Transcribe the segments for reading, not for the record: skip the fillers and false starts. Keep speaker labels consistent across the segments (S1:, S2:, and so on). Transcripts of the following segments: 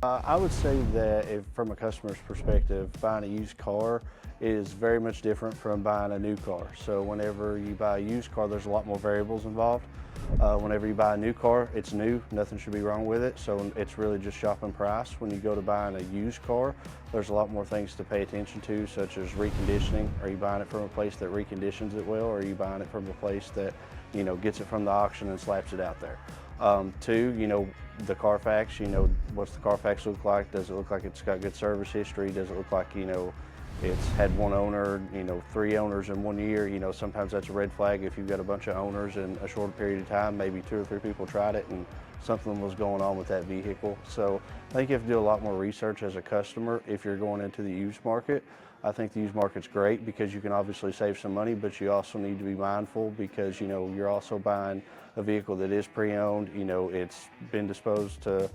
S1: I would say that if, from a customer's perspective, buying a used car is very much different from buying a new car. So whenever you buy a used car, there's a lot more variables involved. Whenever you buy a new car, it's new, nothing should be wrong with it. So it's really just shopping price. When you go to buying a used car, there's a lot more things to pay attention to, such as reconditioning. Are you buying it from a place that reconditions it well, or are you buying it from a place that, gets it from the auction and slaps it out there? Two, the Carfax, what's the Carfax look like? Does it look like it's got good service history? Does it look like, it's had one owner, 3 owners in 1 year? Sometimes that's a red flag if you've got a bunch of owners in a short period of time. Maybe 2 or 3 people tried it and something was going on with that vehicle. So I think you have to do a lot more research as a customer if you're going into the used market. I think the used market's great because you can obviously save some money, but you also need to be mindful because, you're also buying a vehicle that is pre-owned. It's been disposed to,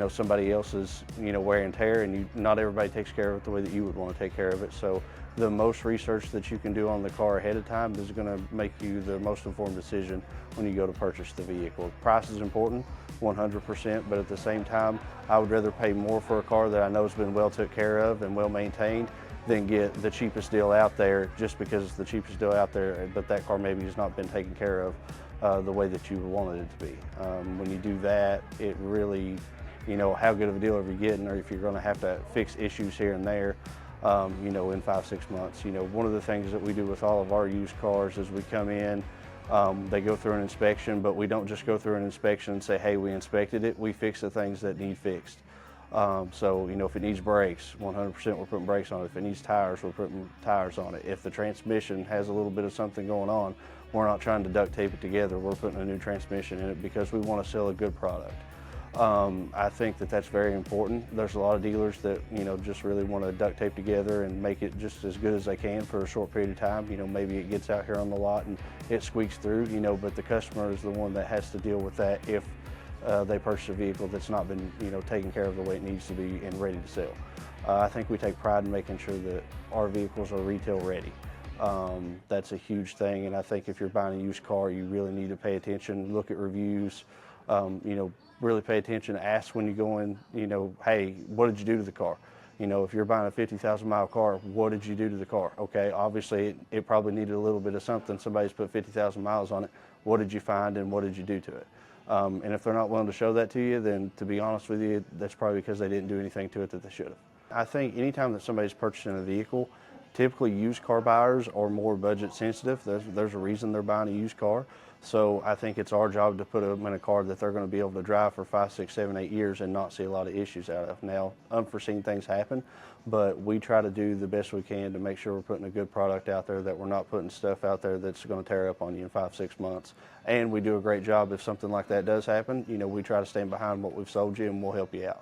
S1: somebody else's, wear and tear, and not everybody takes care of it the way that you would want to take care of it. So the most research that you can do on the car ahead of time is going to make you the most informed decision when you go to purchase the vehicle. Price is important, 100%, but at the same time, I would rather pay more for a car that I know has been well took care of and well maintained than get the cheapest deal out there just because it's the cheapest deal out there, but that car maybe has not been taken care of the way that you wanted it to be. When you do that, it really, how good of a deal are you getting, or if you're going to have to fix issues here and there, in 5-6 months. One of the things that we do with all of our used cars is we come in, they go through an inspection, but we don't just go through an inspection and say, hey, we inspected it. We fix the things that need fixed. So, if it needs brakes, 100% we're putting brakes on it. If it needs tires, we're putting tires on it. If the transmission has a little bit of something going on, we're not trying to duct tape it together. We're putting a new transmission in it because we want to sell a good product. I think that that's very important. There's a lot of dealers that, just really want to duct tape together and make it just as good as they can for a short period of time. Maybe it gets out here on the lot and it squeaks through, but the customer is the one that has to deal with that if they purchase a vehicle that's not been, taken care of the way it needs to be and ready to sell. I think we take pride in making sure that our vehicles are retail ready. That's a huge thing, and I think if you're buying a used car, you really need to pay attention, look at reviews, really pay attention, ask when you go in, hey, what did you do to the car? If you're buying a 50,000 mile car, what did you do to the car? Okay, obviously it probably needed a little bit of something. Somebody's put 50,000 miles on it. What did you find and what did you do to it? And if they're not willing to show that to you, then to be honest with you, that's probably because they didn't do anything to it that they should have. I think anytime that somebody's purchasing a vehicle, typically used car buyers are more budget sensitive. There's a reason they're buying a used car. So I think it's our job to put them in a car that they're going to be able to drive for 5, 6, 7, 8 years and not see a lot of issues out of. Now, unforeseen things happen, but we try to do the best we can to make sure we're putting a good product out there, that we're not putting stuff out there that's going to tear up on you in 5, 6 months. And we do a great job if something like that does happen. We try to stand behind what we've sold you and we'll help you out.